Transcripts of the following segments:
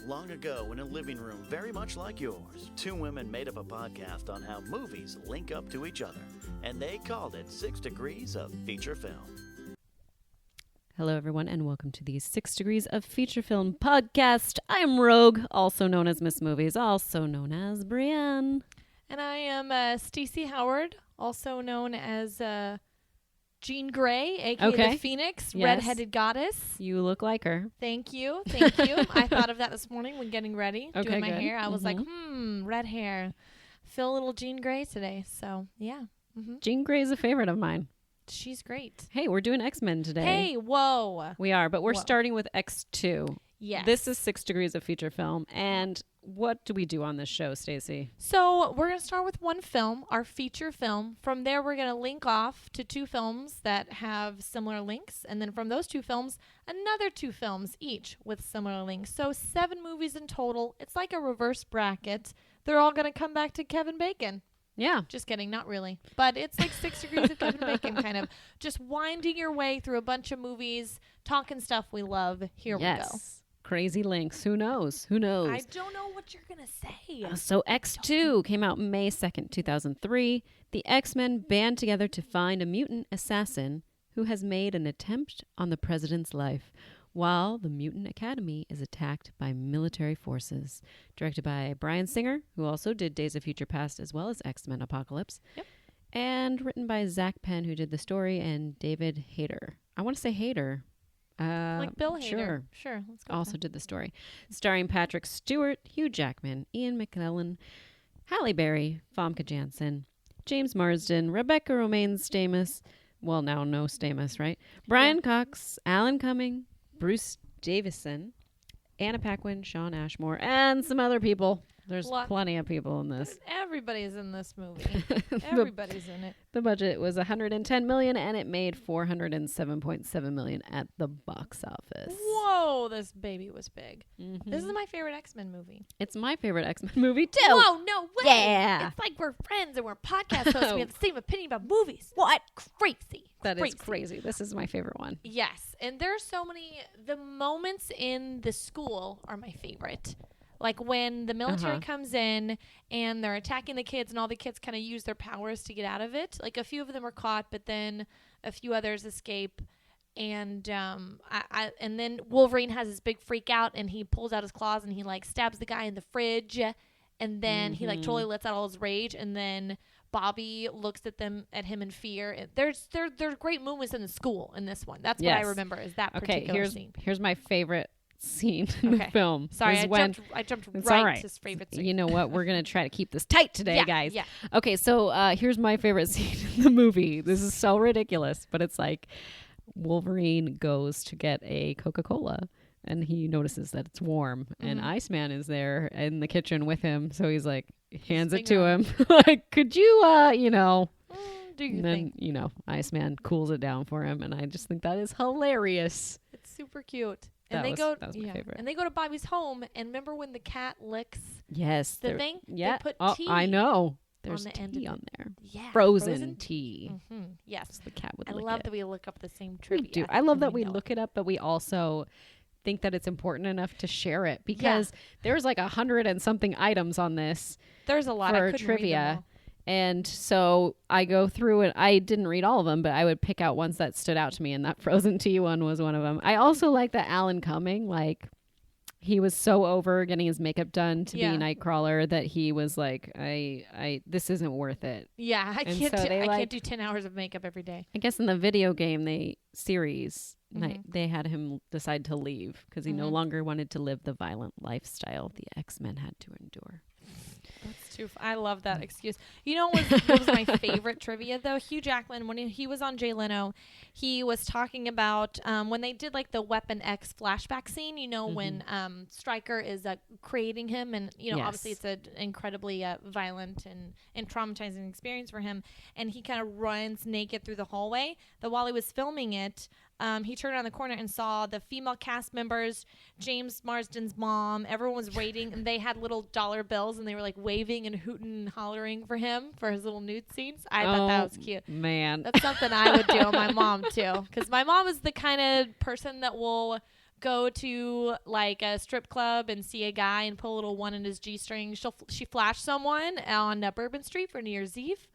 long ago in a living room very much like yours, two women made up a podcast on how movies link up to each other, and they called it 6 Degrees of Feature Film. Hello, everyone, and welcome to the 6 Degrees of Feature Film podcast. I am Rogue, also known as Miss Movies, also known as Brienne. And I am StacyOHoward, also known as Jean Grey, a.k.a. the Phoenix, yes. redheaded goddess. You look like her. Thank you. Thank you. I thought of that this morning when getting ready, doing my good. hair. I was like, red hair. Feel a little Jean Grey today. So, yeah. Jean Grey is a favorite of mine. She's great. Hey, we're doing X-Men today. Hey, whoa. We are, but we're starting with X2. Yes. This is 6 Degrees of Feature Film. And what do we do on this show, Stacy? So we're going to start with one film, our feature film. From there, we're going to link off to two films that have similar links. And then from those two films, another two films each with similar links. So 7 movies in total. It's like a reverse bracket. They're all going to come back to Kevin Bacon. Yeah. Just kidding. Not really. But it's like 6 Degrees of Kevin Bacon, kind of. Just winding your way through a bunch of movies, talking stuff we love. Here we go. Crazy links. Who knows? Who knows? I don't know what you're going to say. So X2 came out May 2nd, 2003. The X-Men band together to find a mutant assassin who has made an attempt on the president's life while the Mutant Academy is attacked by military forces. Directed by Bryan Singer, who also did Days of Future Past as well as X-Men Apocalypse. Yep. And written by Zach Penn, who did the story, and David Hayter. I want to say Hayter. Like Bill Hader. Sure. Let's go. Also did the story. Starring Patrick Stewart, Hugh Jackman, Ian McKellen, Halle Berry, Famke Janssen, James Marsden, Rebecca Romaine Stamos. Well, now no Stamos, right? Brian Cox, Alan Cumming, Bruce Davison, Anna Paquin, Sean Ashmore, and some other people. There's plenty of people in this. Everybody's in this movie. Everybody's in it. The budget was $110 million, and it made $407.7 million at the box office. Whoa, this baby was big. Mm-hmm. This is my favorite X-Men movie. It's my favorite X-Men movie, too. Whoa, no way. Yeah. It's like we're friends and we're podcast hosts. We have the same opinion about movies. What? Crazy. That is crazy. This is my favorite one. Yes. And there's so many. The moments in the school are my favorite. Like when the military comes in and they're attacking the kids and all the kids kind of use their powers to get out of it. Like a few of them are caught, but then a few others escape. And and then Wolverine has this big freak out and he pulls out his claws and he like stabs the guy in the fridge. And then he like totally lets out all his rage. And then Bobby looks at him in fear. There's great moments in the school in this one. That's what I remember is that particular scene. Here's my favorite scene in the film. Sorry, I jumped right to his favorite scene. You know what? We're going to try to keep this tight today, guys. Yeah. Okay, so here's my favorite scene in the movie. This is so ridiculous, but it's like Wolverine goes to get a Coca-Cola and he notices that it's warm and Iceman is there in the kitchen with him. So he's like, hands it to him. Like, could you, do your thing. Iceman cools it down for him. And I just think that is hilarious. It's super cute. And that was my favorite. And they go to Bobby's home, and remember when the cat licks the thing? Yeah. They put tea. I know. There's on the tea end on there. Yeah. Frozen tea. Mm-hmm. Yes. So the cat would I lick love it. that we look up the same trivia. We do. I love that we look it up, but we also think that it's important enough to share it because there's like 100 and something items on this. There's a lot for trivia. And so I go through it. I didn't read all of them, but I would pick out ones that stood out to me. And that frozen tea one was one of them. I also like that Alan Cumming, like he was so over getting his makeup done to be Nightcrawler that he was like, this isn't worth it. Yeah. I can't do 10 hours of makeup every day. I guess in the video game series, they had him decide to leave because he no longer wanted to live the violent lifestyle the X-Men had to endure. That's too. I love that excuse. You know what was my favorite trivia though? Hugh Jackman, when he was on Jay Leno, he was talking about when they did like the Weapon X flashback scene. You know when Stryker is creating him, and obviously it's an incredibly violent and traumatizing experience for him, and he kind of runs naked through the hallway. That while he was filming it, he turned around the corner and saw the female cast members, James Marsden's mom. Everyone was waiting, and they had little dollar bills, and they were like waving and hooting and hollering for him for his little nude scenes. I thought that was cute. Man, that's something I would do. My mom too, because my mom is the kind of person that will go to like a strip club and see a guy and put a little one in his G-string. She flashed someone on Bourbon Street for New Year's Eve.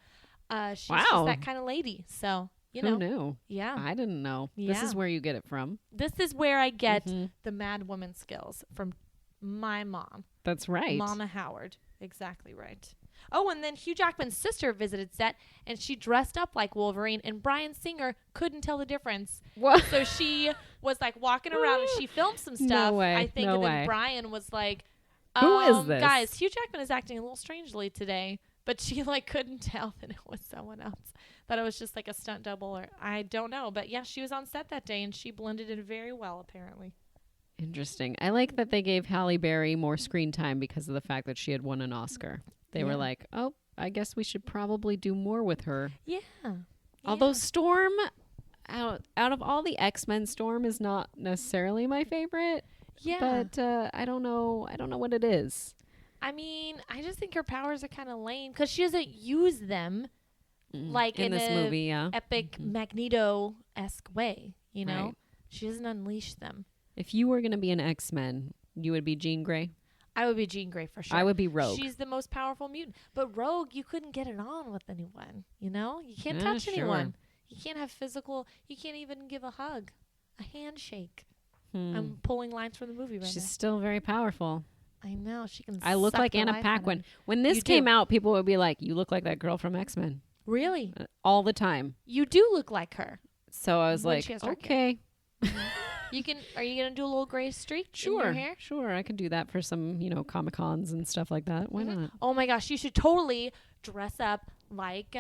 She's just that kind of lady. So, you know. Who knew? Yeah. I didn't know. Yeah. This is where you get it from. This is where I get the mad woman skills from my mom. That's right. Mama Howard. Exactly right. Oh, and then Hugh Jackman's sister visited set, and she dressed up like Wolverine, and Bryan Singer couldn't tell the difference. What? So she was like walking around, and she filmed some stuff. No way. I think, No and then way. Bryan was like, Who is this? Guys, Hugh Jackman is acting a little strangely today. But she like couldn't tell that it was someone else. That it was just like a stunt double, or I don't know. But yeah, she was on set that day, and she blended in very well, apparently. Interesting. I like that they gave Halle Berry more screen time because of the fact that she had won an Oscar. They were like, oh, I guess we should probably do more with her. Yeah. Although Storm, out of all the X-Men, Storm is not necessarily my favorite. Yeah. But I don't know. I don't know what it is. I mean, I just think her powers are kind of lame because she doesn't use them like in this movie, yeah. Epic Magneto-esque way, you know? Right. She doesn't unleash them. If you were going to be an X-Men, you would be Jean Grey? I would be Jean Grey for sure. I would be Rogue. She's the most powerful mutant. But Rogue, you couldn't get it on with anyone, you know? You can't touch anyone. You can't have physical, you can't even give a hug, a handshake. I'm pulling lines from the movie right now. She's still very powerful. I know. She can I look suck like the Anna life out of Paquin. me. When this You came do. out, people would be like, you look like that girl from X-Men. Really? All the time. You do look like her. So I was When like, she has dark okay. You can. Are you gonna do a little gray streak in your hair? Sure. I could do that for some, Comic Cons and stuff like that. Why not? Oh my gosh, you should totally dress up like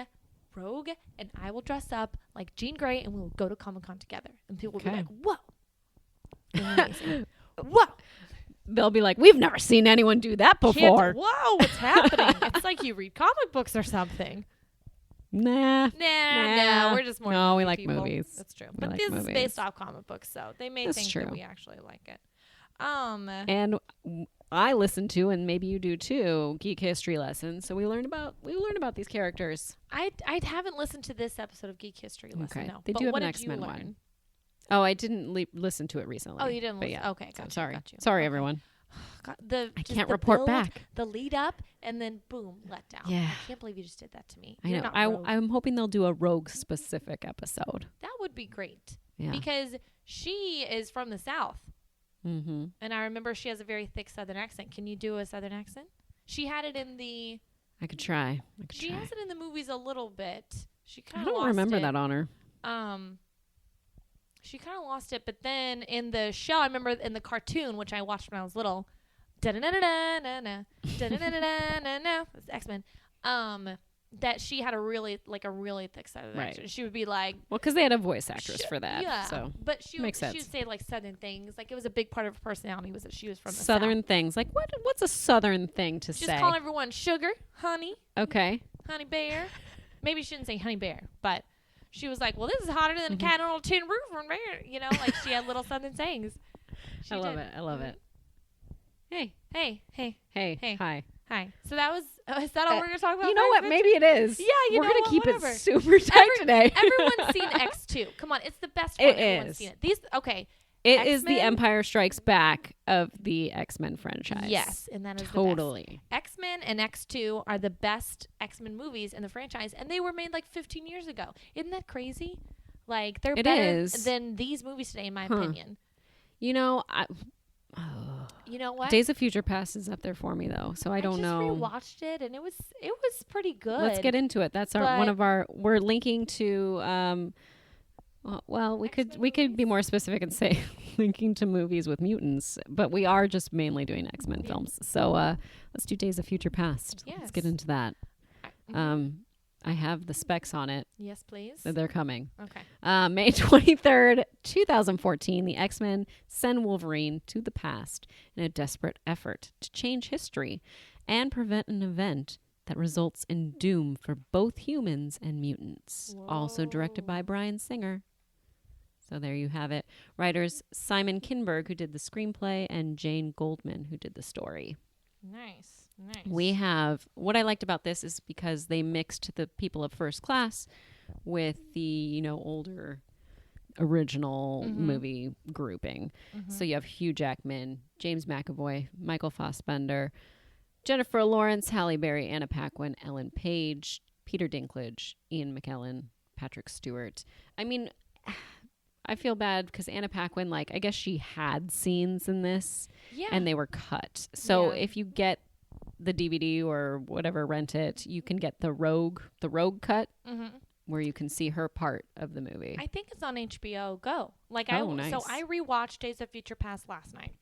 Rogue, and I will dress up like Jean Grey, and we will go to Comic Con together. And people will be like, "Whoa, amazing. Whoa!" They'll be like, we've never seen anyone do that before. Whoa, what's happening? It's like you read comic books or something. Nah. Nah, we're just more. No, we movie like people. movies. That's true. We But like this is movies. based off comic books, so they may That's think true. that we actually like it. And I listen to, and maybe you do too, Geek History Lessons. So we learn about these characters. I haven't listened to this episode of Geek History Lesson. Okay. No. They But do have what an did you X-Men learn? one. Oh, I didn't listen to it recently. Oh, you didn't But listen. yeah. Okay, So gotcha. sorry. Got you. Sorry, Okay. everyone. God, I just can't the report build, back. The lead up, and then boom, let down. Yeah. I can't believe you just did that to me. I You're know. not Rogue. I'm hoping they'll do a Rogue specific episode. That would be great. Yeah. Because she is from the South. Mm-hmm. And I remember she has a very thick Southern accent. Can you do a Southern accent? She had it in the... I could try. She has it in the movies a little bit. She I kind of don't remember that on her. She kind of lost it, but then in the show, I remember in the cartoon, which I watched when I was little, da-da-da-da-da-na-na, da-da-da-da-da-na-na, it's X-Men, that she had a really thick Southern accent. She would be like... Well, because they had a voice actress for that. Yeah, So but she makes sense. would say like Southern things. Like it was a big part of her personality was that she was from the Southern South. things. Like what's a Southern thing to Just say? calling everyone sugar, honey, Okay. honey bear. Maybe she didn't say honey bear, but she was like, well, this is hotter than a cat on a tin roof from there. You know, like she had little Southern sayings. I love it. I love it. Hey. Hey. Hey. Hi. Hi. So that was, is that all we're going to talk about? You know what? Maybe it is. Yeah, we're know gonna what? keep Whatever. it super tight today. Everyone's seen X2. Come on. It's the best one. It Everyone's is. seen it. Okay. It is the X-Men? Empire Strikes Back of the X-Men franchise. Yes. And that is totally. the best. X-Men and X2 are the best X-Men movies in the franchise. And they were made like 15 years ago. Isn't that crazy? Like they're It better is. than these movies today, in my opinion. You know, You know what? Days of Future Past is up there for me though, so I don't know. I just rewatched it and it was pretty good. Let's get into it. That's we're linking to we could be more specific and say linking to movies with mutants, but we are just mainly doing X-Men films. So let's do Days of Future Past. Yes. Let's get into that. I have the specs on it. Yes, please. They're coming. Okay. May 23rd, 2014, the X-Men send Wolverine to the past in a desperate effort to change history and prevent an event that results in doom for both humans and mutants. Whoa. Also directed by Bryan Singer. So there you have it. Writers Simon Kinberg, who did the screenplay, and Jane Goldman, who did the story. Nice. We have, what I liked about this is because they mixed the people of First Class with the, older original movie grouping. So you have Hugh Jackman, James McAvoy, Michael Fassbender, Jennifer Lawrence, Halle Berry, Anna Paquin, Ellen Page, Peter Dinklage, Ian McKellen, Patrick Stewart. I mean, I feel bad because Anna Paquin, like, I guess she had scenes in this and they were cut. So if you get the DVD or whatever, rent it, you can get the Rogue cut where you can see her part of the movie. I think it's on HBO Go. Like, nice. So I rewatched Days of Future Past last night.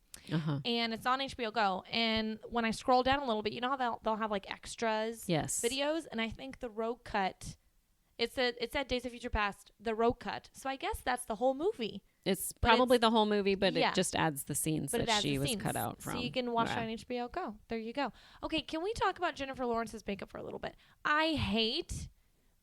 And it's on HBO Go. And when I scroll down a little bit, you know how they'll have like extras videos? And I think the Rogue cut, it said Days of Future Past, the Rogue cut. So I guess that's the whole movie. It's probably the whole movie, but it just adds the scenes that she was cut out from. So you can watch it on HBO Go. There you go. Okay, can we talk about Jennifer Lawrence's makeup for a little bit? I hate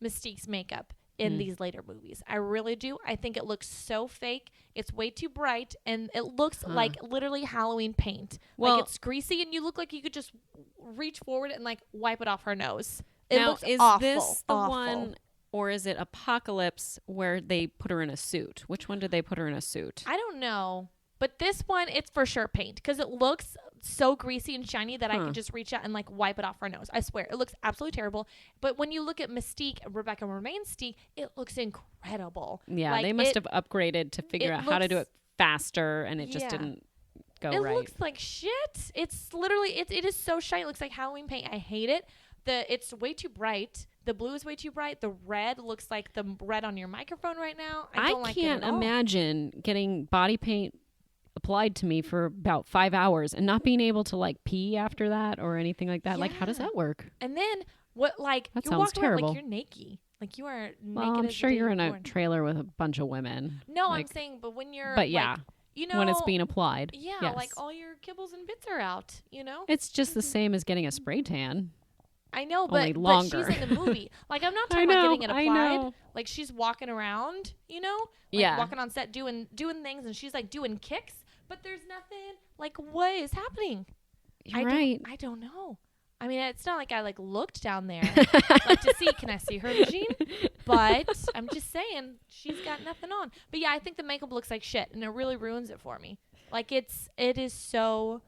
Mystique's makeup in these later movies. I really do. I think it looks so fake. It's way too bright, and it looks like literally Halloween paint. Well, like it's greasy, and you look like you could just reach forward and like wipe it off her nose. It looks awful. This the one, or is it Apocalypse where they put her in a suit? Which one did they put her in a suit? I don't know. But this one, it's for sure paint because it looks so greasy and shiny that I could just reach out and like wipe it off her nose. I swear, it looks absolutely terrible. But when you look at Mystique, Rebecca Romijn Mystique, it looks incredible. Yeah, like they must have upgraded to figure out how to do it faster, and it just didn't go right. It looks like shit. It's literally, it is so shiny. It looks like Halloween paint. I hate it. It's way too bright. The blue is way too bright. The red looks like the red on your microphone right now. I don't like it at all. Imagine getting body paint applied to me for about 5 hours and not being able to like pee after that or anything like that. Yeah. Like, how does that work? And then what, like, that you sounds walk terrible. around like you're naked. Like you are naked. Well, I'm sure you're in a trailer with a bunch of women. No, like, I'm saying, but when you're, but yeah, like, you know, when it's being applied. Yeah, yes. like all your kibbles and bits are out, you know? It's just the same as getting a spray tan. I know, but she's in the movie. Like, I'm not talking about getting it applied. Like, she's walking around, you know? Like, walking on set doing things, and she's, like, doing kicks. But there's nothing, like, what is happening? You're right. I don't know. I mean, it's not like I, like, looked down there like to see, can I see her machine? But I'm just saying, she's got nothing on. But, yeah, I think the makeup looks like shit, and it really ruins it for me. Like, it is so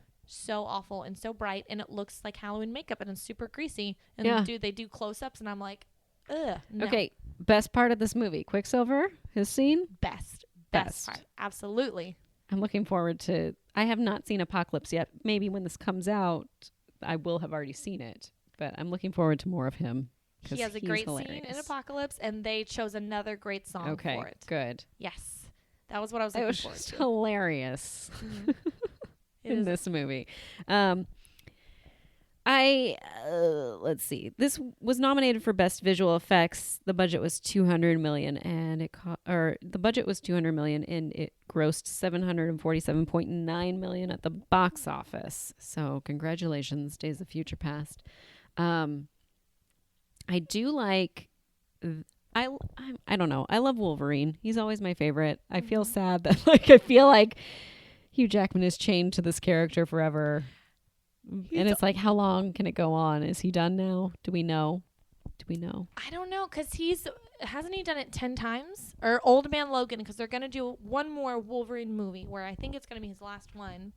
awful and so bright, and it looks like Halloween makeup, and it's super greasy. And they do close-ups, and I'm like, ugh, no. Okay, best part of this movie, Quicksilver, his scene? Best part. Absolutely. I'm looking forward to... I have not seen Apocalypse yet. Maybe when this comes out, I will have already seen it. But I'm looking forward to more of him. He has a great scene in Apocalypse, and they chose another great song for it. Good. Yes. That was what I was looking forward to. It was just hilarious in this movie. Let's see. This was nominated for Best Visual Effects. The budget was $200 million, and it grossed $747.9 million at the box office. So, congratulations, Days of Future Past. I do like. I don't know. I love Wolverine. He's always my favorite. I feel sad that I feel like Hugh Jackman is chained to this character forever. And it's like, how long can it go on? Is he done now? Do we know? I don't know, because hasn't he done it 10 times? Or Old Man Logan, because they're going to do one more Wolverine movie where I think it's going to be his last one.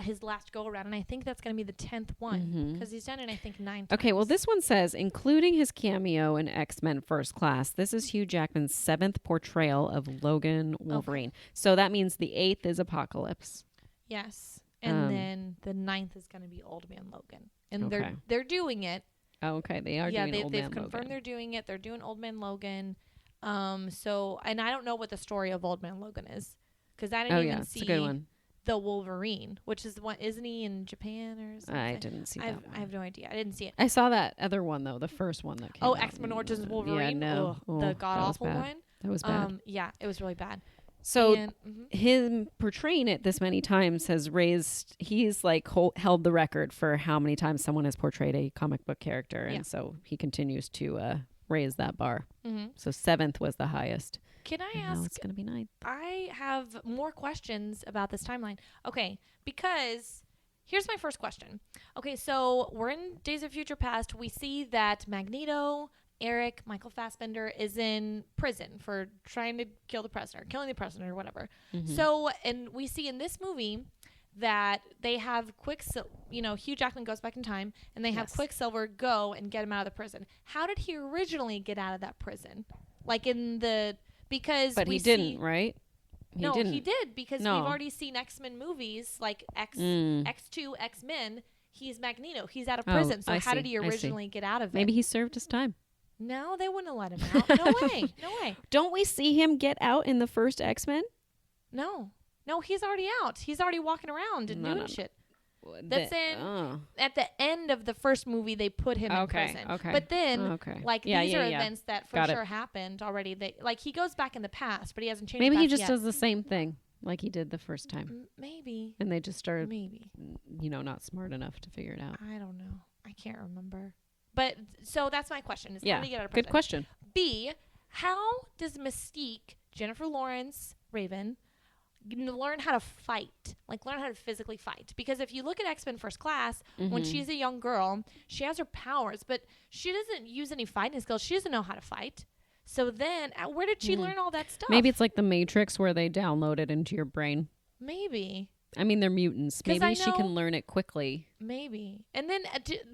His last go around, and I think that's going to be the 10th one, because he's done it, I think, 9 times. Okay, well, this one says, including his cameo in X-Men First Class, this is Hugh Jackman's 7th portrayal of Logan Wolverine. Okay. So that means the 8th is Apocalypse. Yes. And then the 9th is going to be Old Man Logan. And they're doing it. Oh, okay. They are doing Old Man Logan. Yeah, they've confirmed they're doing it. They're doing Old Man Logan. So, and I don't know what the story of Old Man Logan is, because I didn't even see it's a good one. The Wolverine, which is the one, isn't he in Japan or something? I didn't see that one. I have no idea. I didn't see it. I saw that other one, though, the first one that came out. Oh, X-Men Origins Wolverine? Yeah, no. The god-awful one? That was bad. Yeah, it was really bad. So him portraying it this many times has he's like held the record for how many times someone has portrayed a comic book character. And so he continues to raise that bar. So 7th was the highest. Can I ask? Now it's going to be 9th. I have more questions about this timeline. Okay, because here's my first question. Okay, so we're in Days of Future Past. We see that Magneto Eric, Michael Fassbender, is in prison for trying to kill the president, or killing the president, or whatever. Mm-hmm. So, and we see in this movie that they have Hugh Jackman goes back in time, and they have Quicksilver go and get him out of the prison. How did he originally get out of that prison? Like but he didn't, right? He did, because we've already seen X-Men movies, like X2, X-Men. He's Magneto. He's out of prison. So how did he originally get out of it? Maybe he served his time. No, they wouldn't have let him out. No way. No way. Don't we see him get out in the first X-Men? No, he's already out. He's already walking around and doing shit. That's at the end of the first movie, they put him in prison. Okay. But then, these are events that for sure happened already. He goes back in the past, but he hasn't changed. Maybe he just does the same thing like he did the first time. Maybe. And they just started, not smart enough to figure it out. I don't know. I can't remember. But so that's my question: is how do you get out of prison? Good question. B, how does Mystique, Jennifer Lawrence, Raven, learn how to fight, learn how to physically fight? Because if you look at X-Men First Class, when she's a young girl, she has her powers, but she doesn't use any fighting skills. She doesn't know how to fight. So then where did she learn all that stuff? Maybe it's like the Matrix where they download it into your brain. Maybe. I mean, they're mutants. Maybe she can learn it quickly. Maybe. And then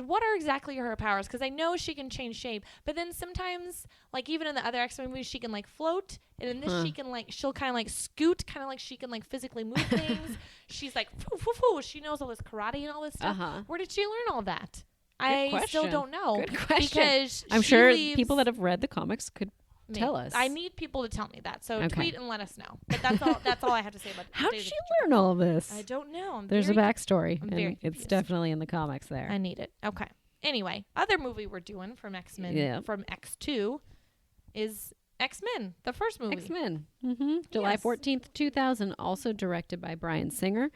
what are exactly her powers? Because I know she can change shape, but then sometimes, even in the other X-Men movies, she can float, and in this she can she'll kind of scoot, kind of she can physically move things. She's like, foo, foo, foo. She knows all this karate and all this stuff. Where did she learn all that? I still don't know. Good question. Because I'm sure people that have read the comics could tell us. I need people to tell me that. So tweet and let us know. But that's all I have to say about How did she learn all this? I don't know. There's a backstory. I'm very it's confused. definitely in the comics there. I need it. Okay. Anyway, other movie we're doing from X-Men from X2 is X-Men, the first movie. X-Men. July 14th, 2000, also directed by Bryan Singer.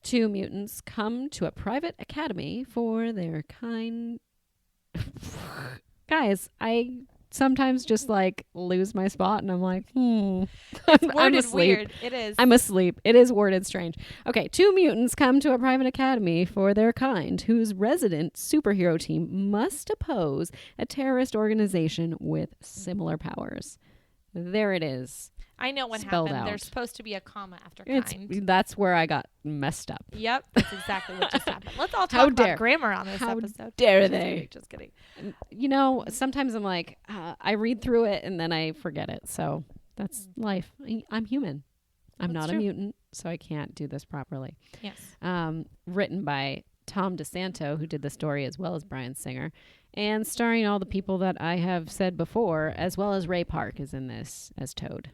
Two mutants come to a private academy for their kind. Guys, I sometimes just lose my spot and I'm like, I'm asleep. Weird. It is. I'm asleep. It is worded strange. Okay, two mutants come to a private academy for their kind, whose resident superhero team must oppose a terrorist organization with similar powers. There it is. I know what spelled happened. out. There's supposed to be a comma after kind. That's where I got messed up. Yep, that's exactly what just happened. Let's all talk about grammar on this episode. How dare they? Just kidding. Sometimes I'm like, I read through it and then I forget it. So that's life. I'm human. I'm not a mutant, so I can't do this properly. Yes. Written by Tom DeSanto, who did the story, as well as Bryan Singer, and starring all the people that I have said before, as well as Ray Park is in this as Toad.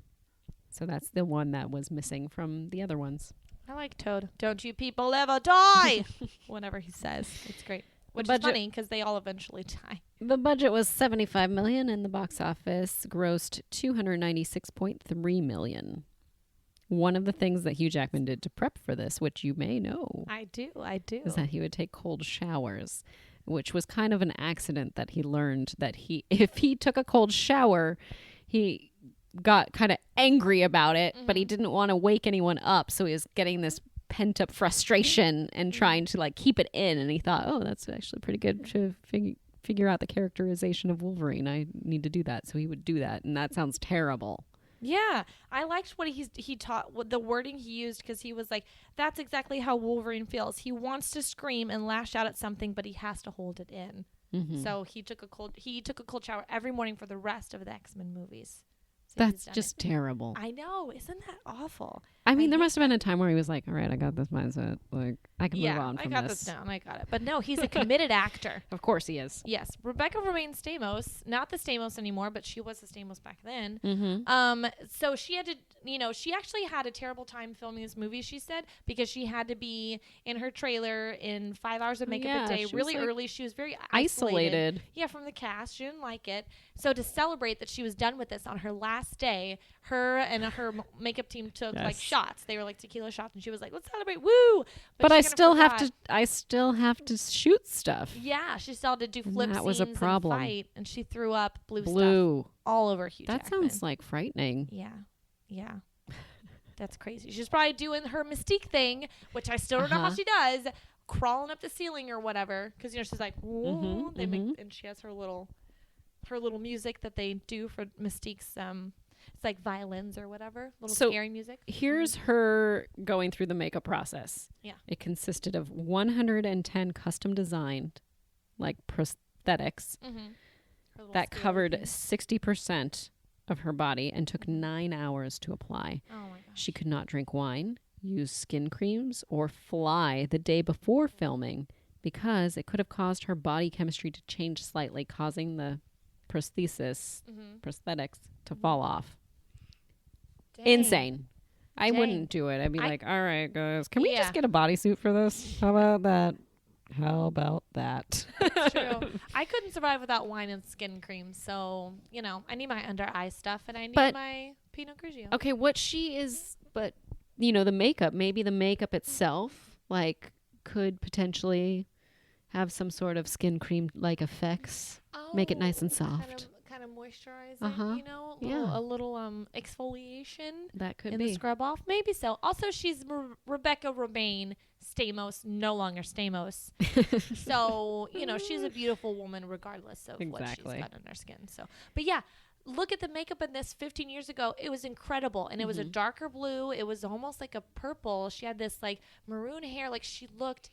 So that's the one that was missing from the other ones. I like Toad. Don't you people ever die! Whenever he says. It's great. Which is funny because they all eventually die. The budget was $75 million and the box office grossed $296.3 million. One of the things that Hugh Jackman did to prep for this, which you may know. I do. Is that he would take cold showers, which was kind of an accident that he learned that if he took a cold shower, he got kind of angry about it, but he didn't want to wake anyone up. So he was getting this pent up frustration and trying to keep it in. And he thought, oh, that's actually pretty good to figure out the characterization of Wolverine. I need to do that. So he would do that. And that sounds terrible. Yeah, I liked what he taught, what the wording he used, because he was like, that's exactly how Wolverine feels. He wants to scream and lash out at something, but he has to hold it in. So he took a cold shower every morning for the rest of the X-Men movies. So that's just terrible. I know. Isn't that awful? I mean, there must have been a time where he was like, all right, I got this mindset. I can move on from this. I got this down. I got it. But no, he's a committed actor. Of course he is. Yes. Rebecca Romijn Stamos, not the Stamos anymore, but she was the Stamos back then. So she had to, she actually had a terrible time filming this movie, she said, because she had to be in her trailer in 5 hours of makeup a day, really early. She was very isolated. Yeah, from the cast. She didn't like it. So to celebrate that she was done with this on her last day, her and her makeup team took shots. They were like tequila shots, and she was like, "Let's celebrate, woo!" But I still have to shoot stuff. Yeah, she still had to do flip that scenes was a problem. And fight, and she threw up blue stuff all over Hugh Jackman. That sounds like frightening. Yeah. That's crazy. She's probably doing her Mystique thing, which I still don't know how she does, crawling up the ceiling or whatever. Because she's like, and she has her little her little music that they do for Mystique's it's like violins or whatever, little So scary music. Here's her going through the makeup process. Yeah. It consisted of 110 custom designed, like prosthetics, that covered 60% of her body and took 9 hours to apply. Oh my gosh. She could not drink wine, use skin creams, or fly the day before filming because it could have caused her body chemistry to change slightly, causing the prosthetics to fall off. Dang. Insane. I Dang. wouldn't do it. I'd be like, all right, guys, can we just get a bodysuit for this? How about that? How about that? That's true. I couldn't survive without wine and skin cream. So, I need my under eye stuff and I need my Pinot Grigio. Okay, but, the makeup, maybe the makeup itself, like, could potentially have some sort of skin cream-like effects. Make it nice and soft. Kind of moisturizing, Yeah. a little exfoliation. That could in be. the scrub off. Maybe so. Also, she's Rebecca Romaine Stamos, no longer Stamos. So, she's a beautiful woman regardless of what she's got on her skin. So, but yeah, look at the makeup in this 15 years ago. It was incredible. And it was a darker blue. It was almost like a purple. She had this like maroon hair. Like she looked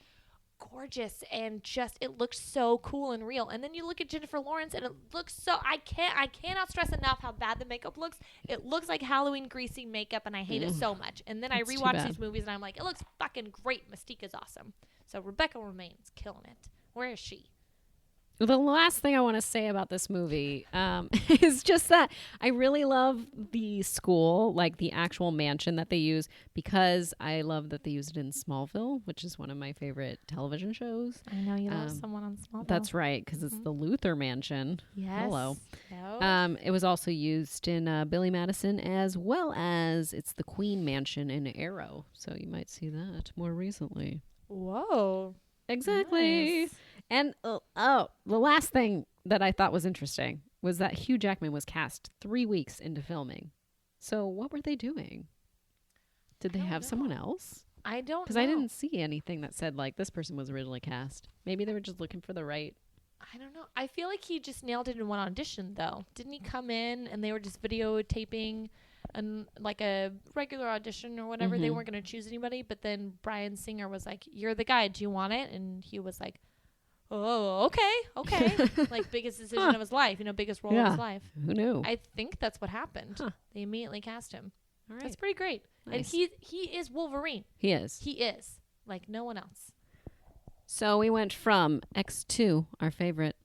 gorgeous and just it looks so cool and real. And then you look at Jennifer Lawrence and it looks so I cannot stress enough how bad the makeup looks. It looks like Halloween greasy makeup and I hate it so much. And then I rewatch these movies and I'm like, it looks fucking great. Mystique is awesome. So Rebecca Romaine's killing it. Where is she? The last thing I want to say about this movie is just that I really love the school, like the actual mansion that they use, because I love that they use it in Smallville, which is one of my favorite television shows. I know you love someone on Smallville. That's right, because it's the Luther Mansion. Yes. Hello. No. It was also used in Billy Madison, as well as it's the Queen Mansion in Arrow. So you might see that more recently. Whoa. Exactly. Nice. And the last thing that I thought was interesting was that Hugh Jackman was cast 3 weeks into filming. So what were they doing? Did they have someone else? I don't know. Because I didn't see anything that said like this person was originally cast. Maybe they were just looking for the right. I don't know. I feel like he just nailed it in one audition though. Didn't he come in and they were just videotaping and like a regular audition or whatever? They weren't going to choose anybody, but then Bryan Singer was like, "You're the guy. Do you want it?" And he was like, "Oh, okay." Like biggest decision of his life, biggest role of his life. Who knew? I think that's what happened. Huh. They immediately cast him. All right. That's pretty great. Nice. And he is Wolverine. He is. He is like no one else. So we went from X2, our favorite,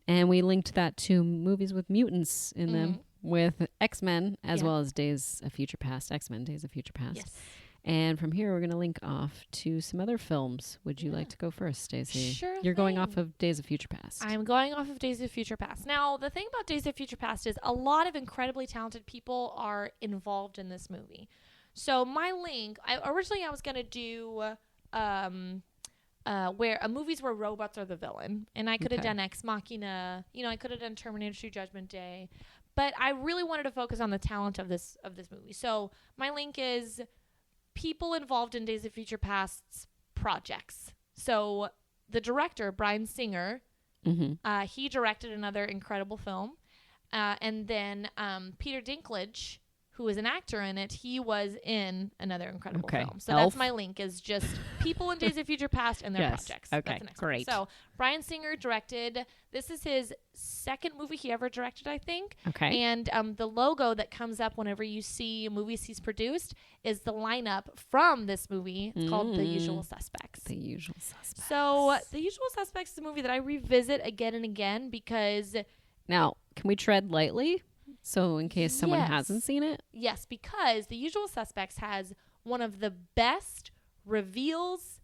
and we linked that to movies with mutants in them, with X-Men, as well as Days of Future Past, X-Men, Days of Future Past. Yes. And from here, we're going to link off to some other films. Would you like to go first, Stacey? Sure You're going thing. off of Days of Future Past. I'm going off of Days of Future Past. Now, the thing about Days of Future Past is a lot of incredibly talented people are involved in this movie. So my link, originally I was going to do movies where robots are the villain. And I could have done Ex Machina. I could have done Terminator 2 Judgment Day. But I really wanted to focus on the talent of this movie. So my link is people involved in Days of Future Past's projects. So the director, Bryan Singer, he directed another incredible film. And then Peter Dinklage, who is an actor in it, he was in another incredible film. So Elf. that's my link, is just people in Days of Future Past and their projects. Okay, That's the next great. one. So Bryan Singer directed, this is his second movie he ever directed, I think. Okay. And the logo that comes up whenever you see movies he's produced is the lineup from this movie. It's called The Usual Suspects. The Usual Suspects. So The Usual Suspects is a movie that I revisit again and again because... Now, can we tread lightly? So in case someone Yes. hasn't seen it? Yes, because The Usual Suspects has one of the best reveals,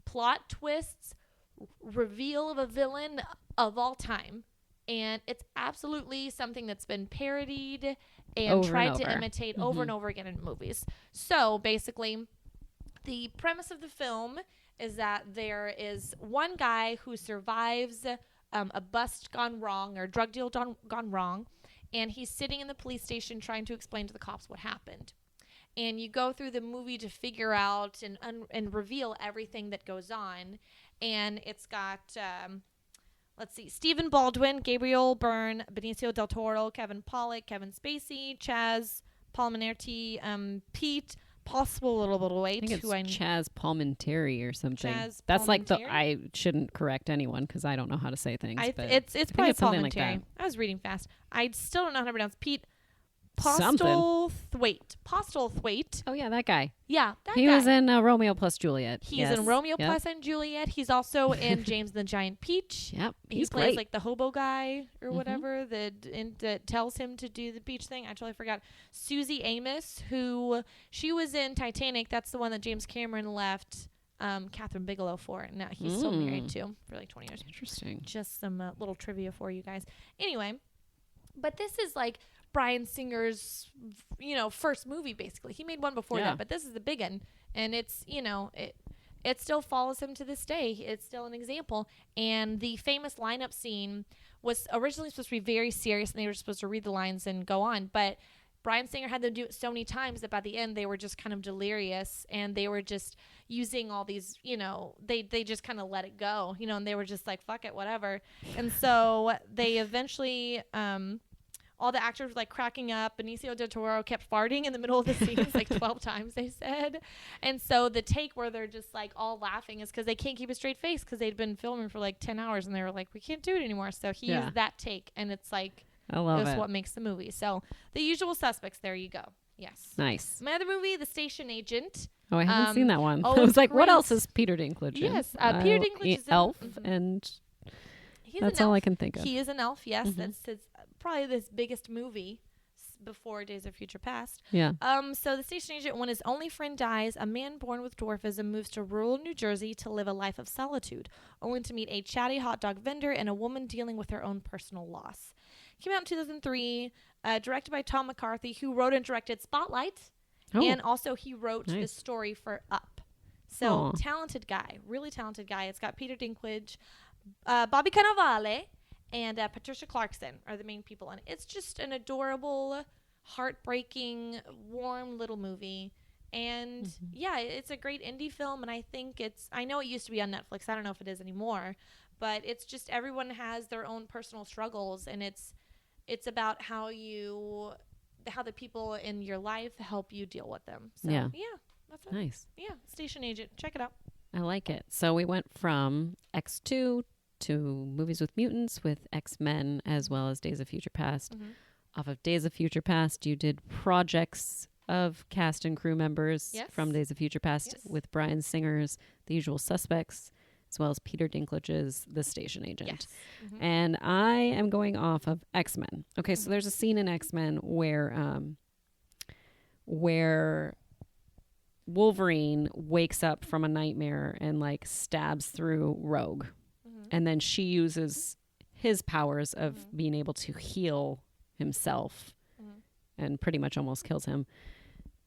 plot twists, reveal of a villain of all time. And it's absolutely something that's been parodied and Over tried and to over. imitate over and over again in movies. So basically, the premise of the film is that there is one guy who survives a bust gone wrong or drug deal gone wrong. And he's sitting in the police station trying to explain to the cops what happened. And you go through the movie to figure out and reveal everything that goes on. And it's got, let's see, Stephen Baldwin, Gabriel Byrne, Benicio del Toro, Kevin Pollak, Kevin Spacey, Chaz Palminteri, Pete Postlewaite, I think it's Chaz Palminteri or something. That's like I shouldn't correct anyone because I don't know how to say things. It's probably Palminteri. Like I was reading fast. I still don't know how to pronounce Pete Postlewaite. Oh yeah, that guy. Yeah, that he guy. was in Romeo plus Juliet. He's in Romeo plus and Juliet. He's also in James and the Giant Peach. Yep, he plays great. Like the hobo guy or whatever that tells him to do the beach thing. I totally forgot. Susie Amos, who she was in Titanic. That's the one that James Cameron left Catherine Bigelow for. Now he's still married to for like 20 years. Interesting. Just some little trivia for you guys. Anyway, but this is like Bryan Singer's, first movie, basically. He made one before that, but this is the big one. And it's, it still follows him to this day. It's still an example. And the famous lineup scene was originally supposed to be very serious, and they were supposed to read the lines and go on. But Bryan Singer had them do it so many times that by the end they were just kind of delirious, and they were just using all these, they just kind of let it go, and they were just like, fuck it, whatever. And so they eventually, all the actors were like cracking up. Benicio del Toro kept farting in the middle of the scenes like 12 times, they said. And so the take where they're just like all laughing is because they can't keep a straight face because they'd been filming for like 10 hours and they were like, we can't do it anymore. So he used that take, and it's like, I love it. That's what makes the movie. So The Usual Suspects, there you go. Yes. Nice. My other movie, The Station Agent. Oh, I haven't seen that one. Oh, I was like, great. what else is Peter Dinklage in? Yes. Peter Dinklage is Elf, and that's all I can think of. He is an elf, yes. That's probably his biggest movie before Days of Future Past. Yeah. So The Station Agent, when his only friend dies, a man born with dwarfism moves to rural New Jersey to live a life of solitude, only to meet a chatty hot dog vendor and a woman dealing with her own personal loss. Came out in 2003, directed by Tom McCarthy, who wrote and directed Spotlight, and also he wrote the story for Up. So talented guy, really talented guy. It's got Peter Dinklage, Bobby Cannavale, and Patricia Clarkson are the main people in it. It's just an adorable, heartbreaking, warm little movie. And yeah, it's a great indie film. And I think I know it used to be on Netflix. I don't know if it is anymore, but it's just everyone has their own personal struggles. And it's about how the people in your life help you deal with them. So yeah, that's it. Nice. Yeah. Station Agent. Check it out. I like it. So we went from X2 to movies with mutants with X-Men as well as Days of Future Past. Off of Days of Future Past, you did projects of cast and crew members from Days of Future Past with Bryan Singer's The Usual Suspects, as well as Peter Dinklage's The Station Agent. Yes. And I am going off of X-Men. Okay, so there's a scene in X-Men where Wolverine wakes up from a nightmare and like stabs through Rogue. And then she uses his powers of being able to heal himself and pretty much almost kills him.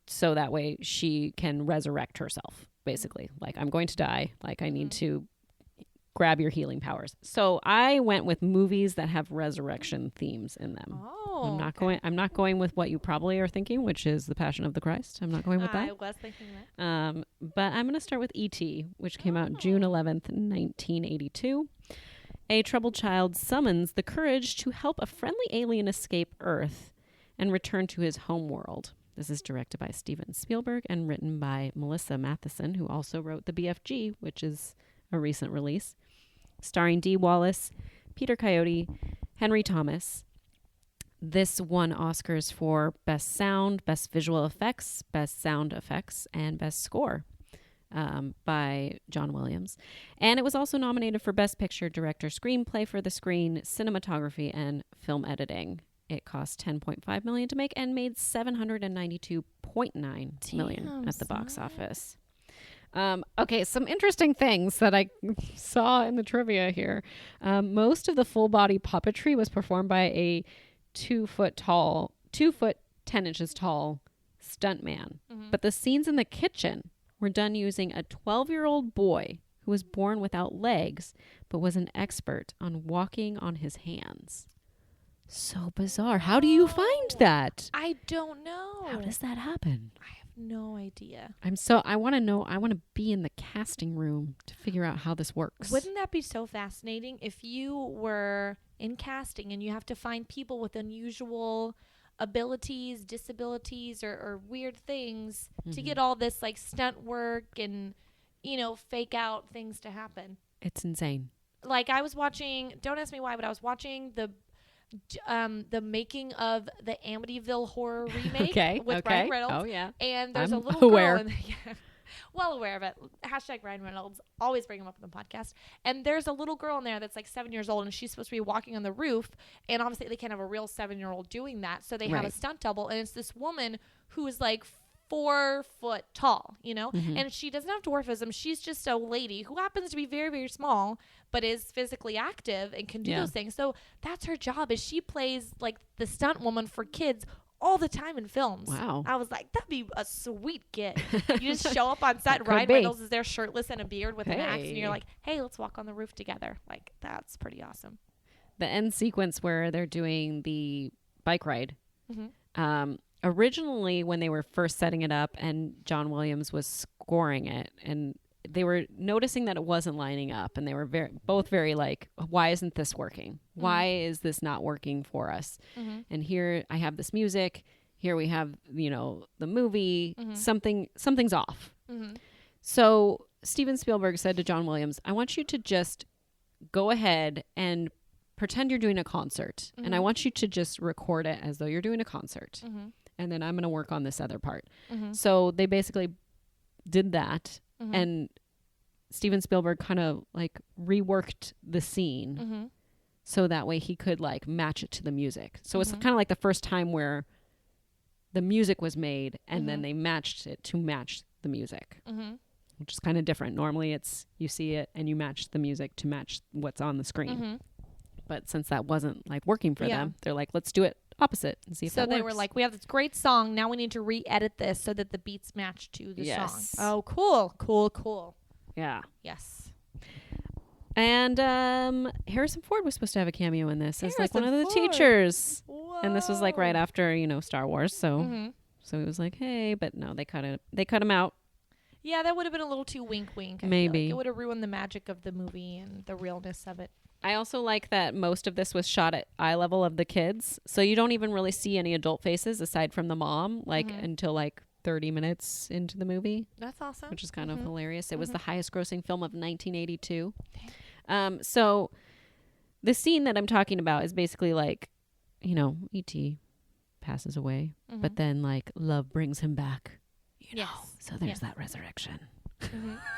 So that way she can resurrect herself, basically. Like, I'm going to die. Like, I need to grab your healing powers. So I went with movies that have resurrection themes in them. Oh, I'm not going with what you probably are thinking, which is The Passion of the Christ. I'm not going with that. I was thinking that. But I'm going to start with E.T., which came out June 11th, 1982. A troubled child summons the courage to help a friendly alien escape Earth and return to his home world. This is directed by Steven Spielberg and written by Melissa Matheson, who also wrote The BFG, which is a recent release. Starring Dee Wallace, Peter Coyote, Henry Thomas. This won Oscars for Best Sound, Best Visual Effects, Best Sound Effects, and Best Score by John Williams. And it was also nominated for Best Picture, Director, Screenplay for the Screen, Cinematography, and Film Editing. It cost $10.5 million to make and made $792.9 million at the box office. Okay, some interesting things that I saw in the trivia here. Most of the full body puppetry was performed by a 2 foot 10 inches tall stuntman. But the scenes in the kitchen were done using a 12-year-old boy who was born without legs, but was an expert on walking on his hands. So bizarre. How do you find that? I don't know. How does that happen? I have no idea. I want to know. I want to be in the casting room to figure out how this works. Wouldn't that be so fascinating if you were in casting and you have to find people with unusual abilities, disabilities, or weird things to get all this like stunt work and, fake out things to happen? It's insane. Like I was watching, don't ask me why, but I was watching the making of the Amityville Horror remake with Ryan Reynolds. Oh yeah. And there's I'm a little aware. girl well aware of it. Hashtag Ryan Reynolds. Always bring him up on the podcast. And there's a little girl in there that's like 7 years old, and she's supposed to be walking on the roof. And obviously they can't have a real 7-year-old doing that. So they have a stunt double, and it's this woman who is like 4 foot tall, and she doesn't have dwarfism. She's just a lady who happens to be very, very small, but is physically active and can do those things. So that's her job, is she plays like the stunt woman for kids all the time in films. Wow. I was like, that'd be a sweet gig. You just show up on set, Ryan Reynolds is there shirtless and a beard with an axe, and you're like, hey, let's walk on the roof together. Like, that's pretty awesome. The end sequence where they're doing the bike ride. Originally, when they were first setting it up and John Williams was scoring it, and they were noticing that it wasn't lining up, and they were both very like, why isn't this working? Why is this not working for us? And here I have this music. Here we have, the movie. Something's off. So Steven Spielberg said to John Williams, I want you to just go ahead and pretend you're doing a concert. And I want you to just record it as though you're doing a concert. And then I'm going to work on this other part. So they basically did that. And Steven Spielberg kind of like reworked the scene so that way he could like match it to the music. So it's kind of like the first time where the music was made and then they matched it to match the music, which is kind of different. Normally it's you see it and you match the music to match what's on the screen. But since that wasn't like working for them, they're like, let's do it opposite and see if that works. So they were like, we have this great song. Now we need to re-edit this so that the beats match to the song. Oh, cool. Yeah. Yes. And Harrison Ford was supposed to have a cameo in this as like one of the teachers. Whoa. And this was like right after, Star Wars. So so he was like, hey, but no, they cut him out. Yeah, that would have been a little too wink. Maybe. Like. It would have ruined the magic of the movie and the realness of it. I also like that most of this was shot at eye level of the kids. So you don't even really see any adult faces aside from the mom, like until like 30 minutes into the movie. That's awesome. Which is kind of hilarious. It was the highest grossing film of 1982. So the scene that I'm talking about is basically like, E.T. passes away, but then like love brings him back. So there's that resurrection.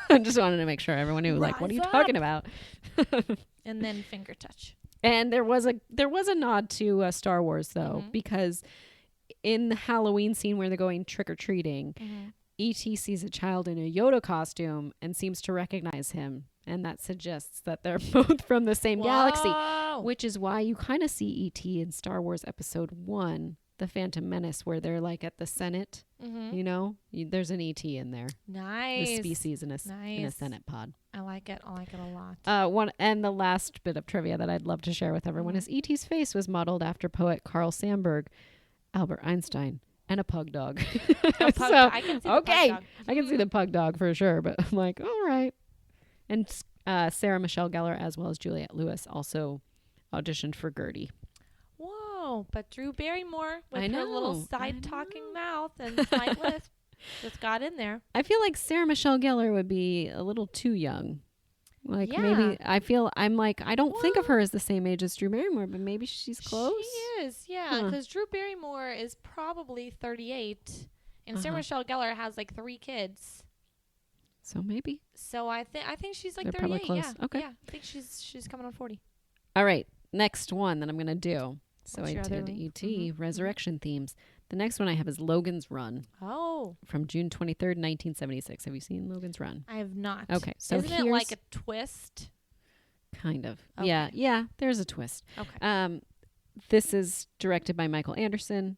I just wanted to make sure everyone knew, like, what are you talking about? And then finger touch. And there was a nod to Star Wars though, because in the Halloween scene where they're going trick or treating, E.T. sees a child in a Yoda costume and seems to recognize him, and that suggests that they're both from the same galaxy, which is why you kind of see E.T. in Star Wars Episode 1, The Phantom Menace, where they're like at the Senate. There's an ET in there. Nice. The species in a Senate pod. I like it a lot. And the last bit of trivia that I'd love to share with everyone is E.T.'s face was modeled after poet Carl Sandburg, Albert Einstein, and a pug dog. I can see the pug dog. I can see the pug dog for sure, but I'm like, all right. And Sarah Michelle Gellar as well as Juliette Lewis also auditioned for Gertie. But Drew Barrymore with her little side-talking mouth and slight lisp just got in there. I feel like Sarah Michelle Gellar would be a little too young. Like maybe I don't think of her as the same age as Drew Barrymore, but maybe she's close. She is, yeah, because Drew Barrymore is probably 38, and Sarah Michelle Gellar has like 3 kids. So maybe. So I think she's like They're 38. probably close. Yeah. Okay. Yeah, I think she's coming on 40. All right, next one that I'm gonna do. So What's I your other did one? E.T. Resurrection themes. The next one I have is Logan's Run. Oh. From June 23rd, 1976. Have you seen Logan's Run? I have not. Okay. So isn't it like a twist? Kind of. Okay. Yeah, there's a twist. Okay. This is directed by Michael Anderson.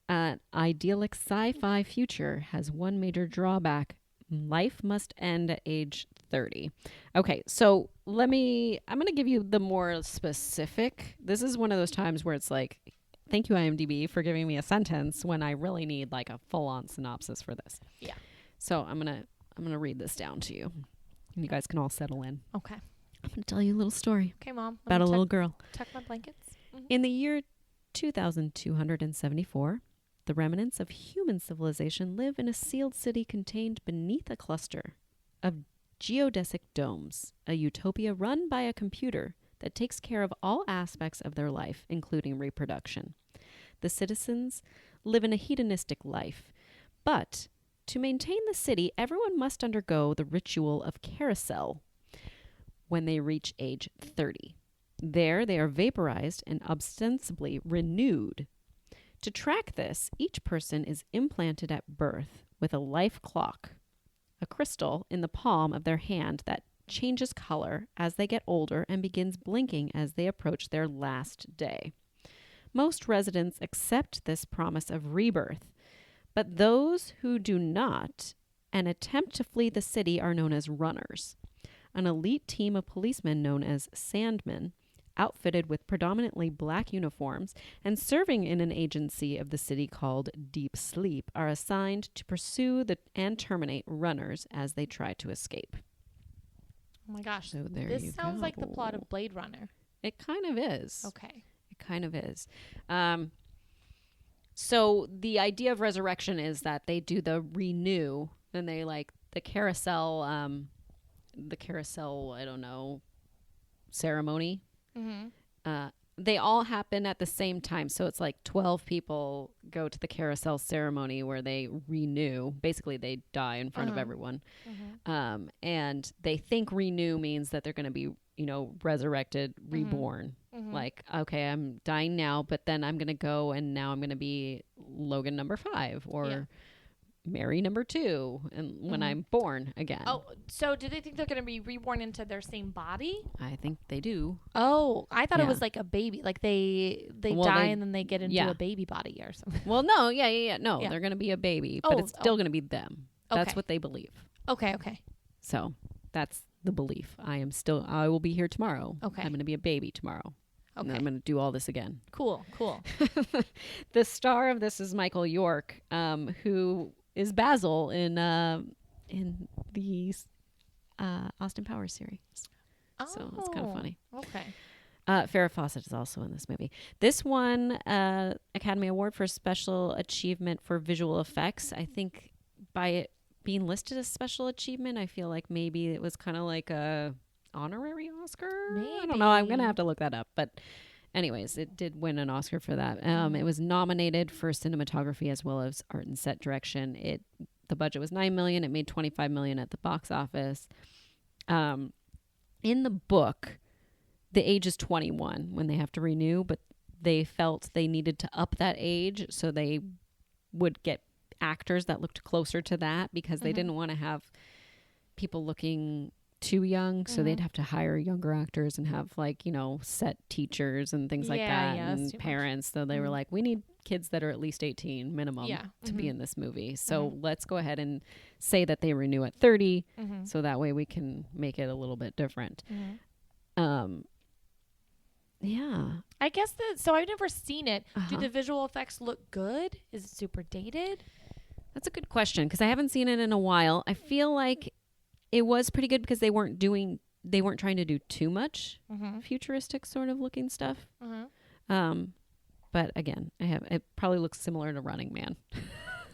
Idyllic sci-fi future has one major drawback. Life must end at age 30. Okay, so I'm going to give you the more specific. This is one of those times where it's like, thank you, IMDb, for giving me a sentence when I really need like a full-on synopsis for this. Yeah. So I'm gonna read this down to you, and you guys can all settle in. Okay. I'm gonna tell you a little story Okay, Mom. about a little girl. Tuck my blankets. Mm-hmm. In the year 2274, the remnants of human civilization live in a sealed city contained beneath a cluster of geodesic domes, a utopia run by a computer that takes care of all aspects of their life, including reproduction. The citizens live in a hedonistic life, but to maintain the city, everyone must undergo the ritual of carousel when they reach age 30. There, they are vaporized and ostensibly renewed. To track this, each person is implanted at birth with a life clock, a crystal in the palm of their hand that changes color as they get older and begins blinking as they approach their last day. Most residents accept this promise of rebirth, but those who do not and attempt to flee the city are known as runners. An elite team of policemen known as sandmen, outfitted with predominantly black uniforms and serving in an agency of the city called Deep Sleep, are assigned to pursue and terminate runners as they try to escape. Oh my gosh. So there this you sounds go. like the plot of Blade Runner. It kind of is. Okay. It kind of is. So the idea of resurrection is that they do the renew, and they like the carousel, I don't know, ceremony. Mm-hmm. They all happen at the same time. So it's like 12 people go to the carousel ceremony where they renew. Basically, they die in front of everyone. Mm-hmm. And they think renew means that they're going to be, resurrected, reborn. Mm-hmm. Like, okay, I'm dying now, but then I'm going to go and now I'm going to be Logan number 5 or Mary number 2 and when I'm born again. Oh, so do they think they're going to be reborn into their same body? I think they do. Oh, I thought it was like a baby. Like they die and then they get into a baby body or something. Well, no, yeah. No, they're going to be a baby, but it's still going to be them. That's Okay. what they believe. Okay. So that's the belief. I will be here tomorrow. Okay. I'm going to be a baby tomorrow. Okay. And I'm going to do all this again. Cool. The star of this is Michael York, who is Basil in the Austin Powers series. So it's kind of funny. Okay. Farrah Fawcett is also in this movie. This won Academy Award for Special Achievement for Visual Effects. I think by it being listed as Special Achievement, I feel like maybe it was kind of like a honorary Oscar. I don't know. I'm going to have to look that up. But anyways, it did win an Oscar for that. It was nominated for cinematography as well as art and set direction. The budget was $9 million. It made $25 million at the box office. In the book, the age is 21 when they have to renew, but they felt they needed to up that age, so they would get actors that looked closer to that because they didn't want to have people looking too young, so they'd have to hire younger actors and have set teachers and things like that and parents. So they were like, we need kids that are at least 18 minimum to be in this movie. So let's go ahead and say that they renew at 30 so that way we can make it a little bit different. I guess so I've never seen it. Do the visual effects look good? Is it super dated? That's a good question because I haven't seen it in a while. I feel like it was pretty good because they weren't trying to do too much futuristic sort of looking stuff. But again, it probably looks similar to Running Man.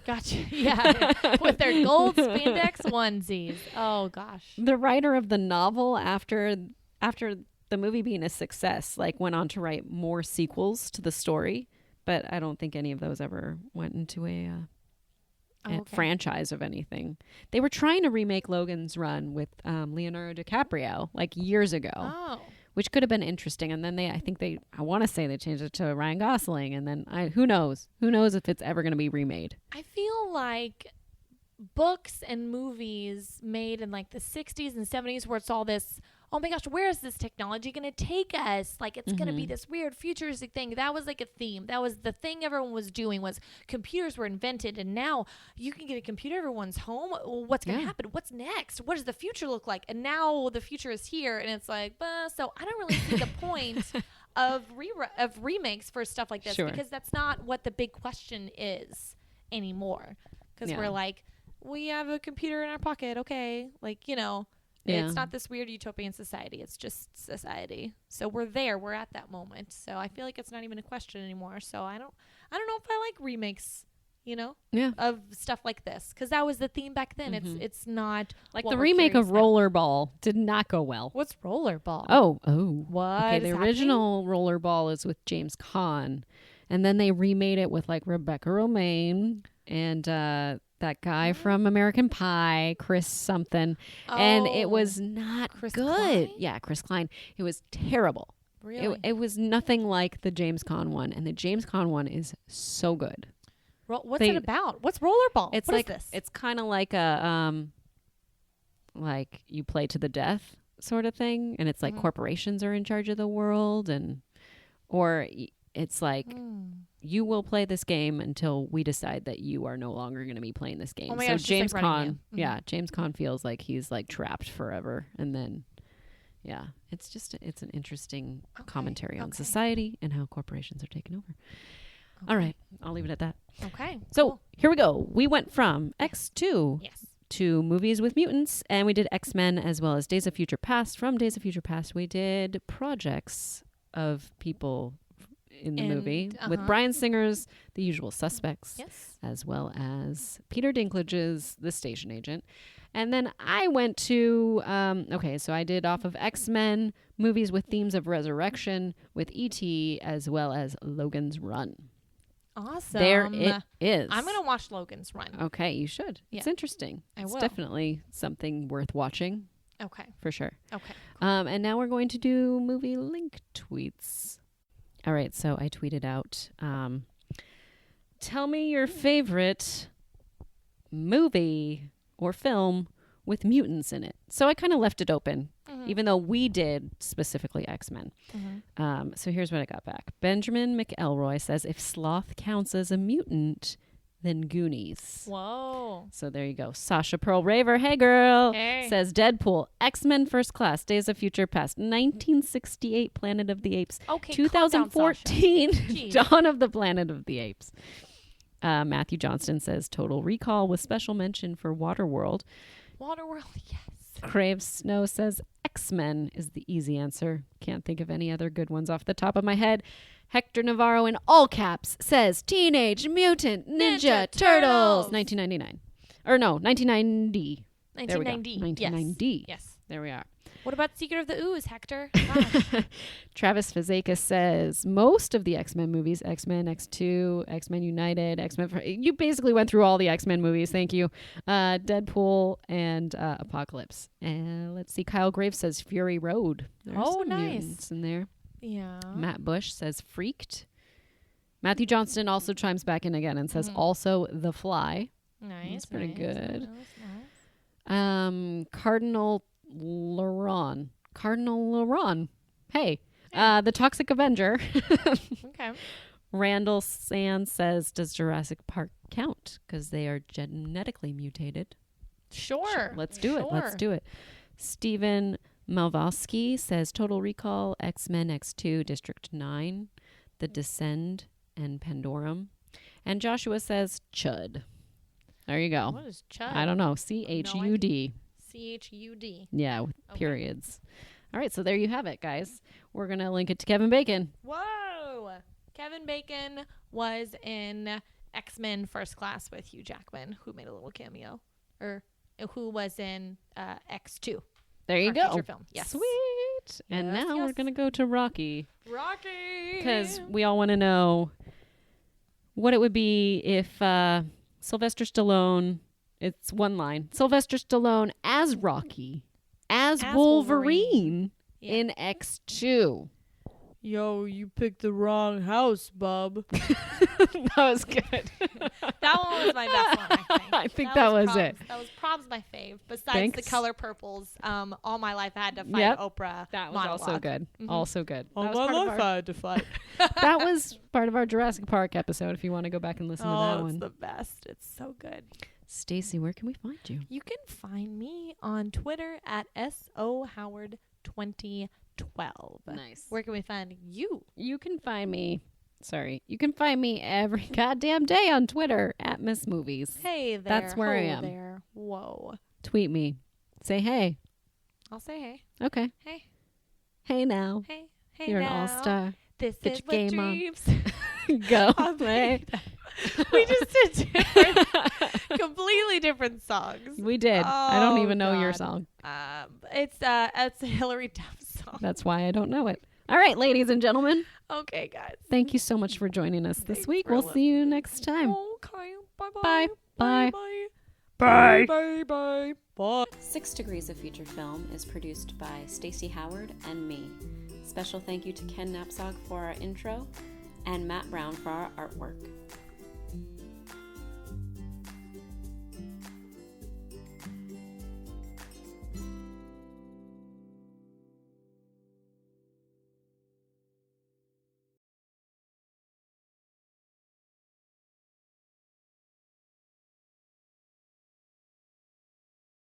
Gotcha. Yeah. With their gold spandex onesies. Oh gosh. The writer of the novel after the movie being a success, went on to write more sequels to the story, but I don't think any of those ever went into a franchise of anything. They were trying to remake Logan's Run with Leonardo DiCaprio years ago, which could have been interesting. And then I want to say they changed it to Ryan Gosling, and then who knows if it's ever going to be remade. I feel like books and movies made in the 60s and 70s where it's all this, oh my gosh, where is this technology going to take us? It's going to be this weird futuristic thing. That was a theme. That was the thing everyone was doing, was computers were invented, and now you can get a computer in everyone's home. What's going to happen? What's next? What does the future look like? And now the future is here, and it's so I don't really see the point of remakes for stuff like this Sure. because that's not what the big question is anymore. Because Yeah. we're like, we have a computer in our pocket, okay? Like, Yeah. it's not this weird utopian society. It's just society. So we're there. We're at that moment. So I feel like it's not even a question anymore. So I don't know if I like remakes, Yeah. of stuff like this because that was the theme back then. Mhm. It's not Like what the we're remake of curious now. Rollerball did not go well. What's Rollerball? Oh. What Okay, is the happening? original Rollerball is with James Caan, and then they remade it with like Rebecca Romaine and that guy from American Pie, Chris something, and it was not Chris good. Klein? Yeah, Chris Klein. It was terrible. Really? It was nothing like the James Caan one, and the James Caan one is so good. What's they- it about? What's Rollerball? It's What like is this? it's kind of like a like you play to the death sort of thing, and it's like Mhm. corporations are in charge of the world, or it's like you will play this game until we decide that you are no longer going to be playing this game. Oh my So gosh, just James like Running Caan, Man. yeah, James Caan feels like he's like trapped forever, and then yeah, it's an interesting commentary on okay. society and how corporations are taking over. Okay. All right, I'll leave it at that. Okay. So cool. here we go. We went from X2 Yes. to movies with mutants, and we did X-Men as well as Days of Future Past. From Days of Future Past, we did projects of people in the movie with Bryan Singer's The Usual Suspects, Yes. as well as Peter Dinklage's The Station Agent. And then I went to, so I did off of X-Men, movies with themes of resurrection with E.T. as well as Logan's Run. Awesome. There it is. I'm gonna watch Logan's Run. Okay, you should. Yeah. It's interesting. I It's will. definitely something worth watching Okay. for sure. Okay. And now we're going to do movie link tweets. All right, so I tweeted out, tell me your favorite movie or film with mutants in it. So I kind of left it open, even though we did specifically X-Men. So here's what I got back. Benjamin McElroy says, if Sloth counts as a mutant, then Goonies. Whoa. So there you go. Sasha Pearl Raver, hey girl, Hey. says Deadpool, X-Men First Class, Days of Future Past, 1968 Planet of the Apes, Okay. calm down, 2014 Sasha. Jeez. Dawn of the Planet of the Apes. Matthew Johnston says Total Recall with special mention for Waterworld. Waterworld. Yes. Crave Snow says X-Men is the easy answer. Can't think of any other good ones off the top of my head. Hector Navarro in all caps says Teenage Mutant Ninja Turtles 1999. Or no, 1990. There we go. 1990. 1990. Yes. There we are. What about Secret of the Ooze, Hector? Gosh. Travis Fazekas says most of the X-Men movies, X-Men, X2, X-Men United, X-Men. You basically went through all the X-Men movies. Thank you. Deadpool and Apocalypse. And let's see. Kyle Graves says Fury Road. There's some nice. mutants in there. Yeah. Matt Bush says Freaked. Matthew Johnston also chimes back in again and says also The Fly. Nice. That's pretty nice, good. nice. Cardinal Laron. Hey, the Toxic Avenger. Okay. Randall Sands says, does Jurassic Park count? Because they are genetically mutated. Sure. Let's do it. Let's do it. Stephen Malvosky says Total Recall, X-Men X2, District 9, The Descend, and Pandorum. And Joshua says Chud. There you go. What is Chud? I don't know. CHUD. CHUD. Yeah, with Okay. periods. All right, so there you have it, guys. We're going to link it to Kevin Bacon. Whoa. Kevin Bacon was in X-Men First Class with Hugh Jackman, who made a little cameo. Or who was in X2. There you our go. feature film. Yes. Sweet. And Yes, now we're yes. going to go to Rocky. Rocky. Because we all want to know what it would be if Sylvester Stallone, it's one line, Sylvester Stallone as Rocky, as Wolverine Yeah. in X2. Yo, you picked the wrong house, bub. That was good. That one was my best one, I think. I think that was Probs. it. That was probs my fave. Besides Thanks. the color purples, all my life I had to fight Yep. Oprah That was monologue. also good. Mhm. Also good. All That was my part of life our- I had to fight. that was part of our Jurassic Park episode if you want to go back and listen to that it's one. the best. It's so good. Stacy, where can we find you? You can find me on Twitter at SOHoward23. 12. Nice. Where can we find you? You can find me every goddamn day on Twitter at Miss Movies. Hey there. That's where I am. There. Whoa. Tweet me. Say hey. I'll say hey. Okay. Hey. Hey now. Hey. Hey You're now. an all-star. This Get is your what game on. dreams. Go I'll play. we just did different, completely different songs. We did. I don't Oh, even know your God. song. It's a Hillary Duff song. That's why I don't know it. All right, ladies and gentlemen. Okay, guys. Thank you so much for joining us this Thanks week. for We'll see you next time. Okay. Bye-bye. Bye. Bye. Bye. Bye. Bye. Bye. 6 Degrees of Feature Film is produced by StacyOHoward and me. Special thank you to Ken Knapsaug for our intro and Matt Brown for our artwork.